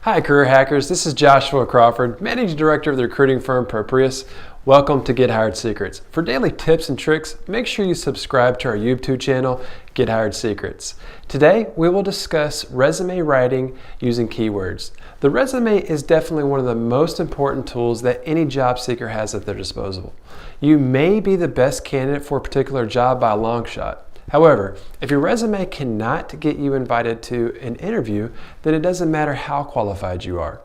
Hi career hackers, this is Joshua Crawford, Managing Director of the recruiting firm PROPRIUS. Welcome to Get Hired Secrets. For daily tips and tricks, make sure you subscribe to our YouTube channel, Get Hired Secrets. Today, we will discuss resume writing using keywords. The resume is definitely one of the most important tools that any job seeker has at their disposal. You may be the best candidate for a particular job by a long shot. However, if your resume cannot get you invited to an interview, then it doesn't matter how qualified you are.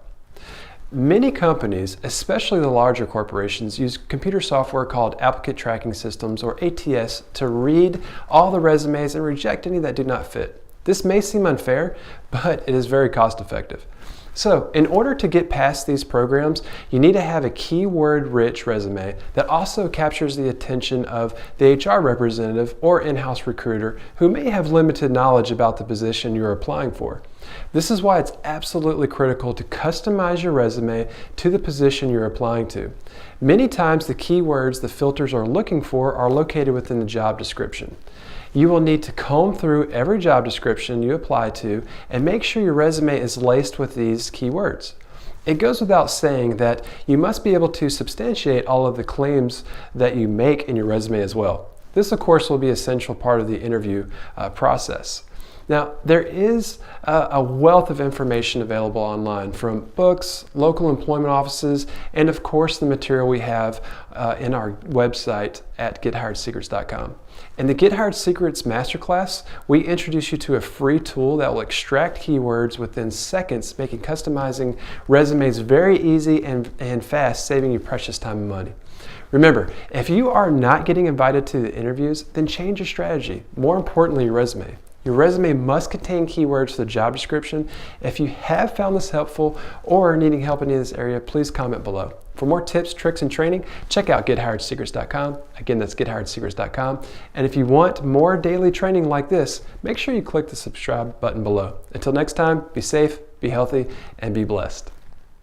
Many companies, especially the larger corporations, use computer software called Applicant Tracking Systems, or ATS, to read all the resumes and reject any that do not fit. This may seem unfair, but it is very cost effective. So, in order to get past these programs, you need to have a keyword-rich resume that also captures the attention of the HR representative or in-house recruiter who may have limited knowledge about the position you're applying for. This is why it's absolutely critical to customize your resume to the position you're applying to. Many times the keywords the filters are looking for are located within the job description. You will need to comb through every job description you apply to and make sure your resume is laced with these keywords. It goes without saying that you must be able to substantiate all of the claims that you make in your resume as well. This, of course, will be an essential part of the interview process. Now, there is a wealth of information available online from books, local employment offices, and of course the material we have in our website at gethiredsecrets.com. In the Get Hired Secrets Masterclass, we introduce you to a free tool that will extract keywords within seconds, making customizing resumes very easy and fast, saving you precious time and money. Remember, if you are not getting invited to the interviews, then change your strategy. More importantly, your resume. Your resume must contain keywords for the job description. If you have found this helpful or are needing help in this area, please comment below. For more tips, tricks, and training, check out gethiredsecrets.com. Again, that's gethiredsecrets.com. And if you want more daily training like this, make sure you click the subscribe button below. Until next time, be safe, be healthy, and be blessed.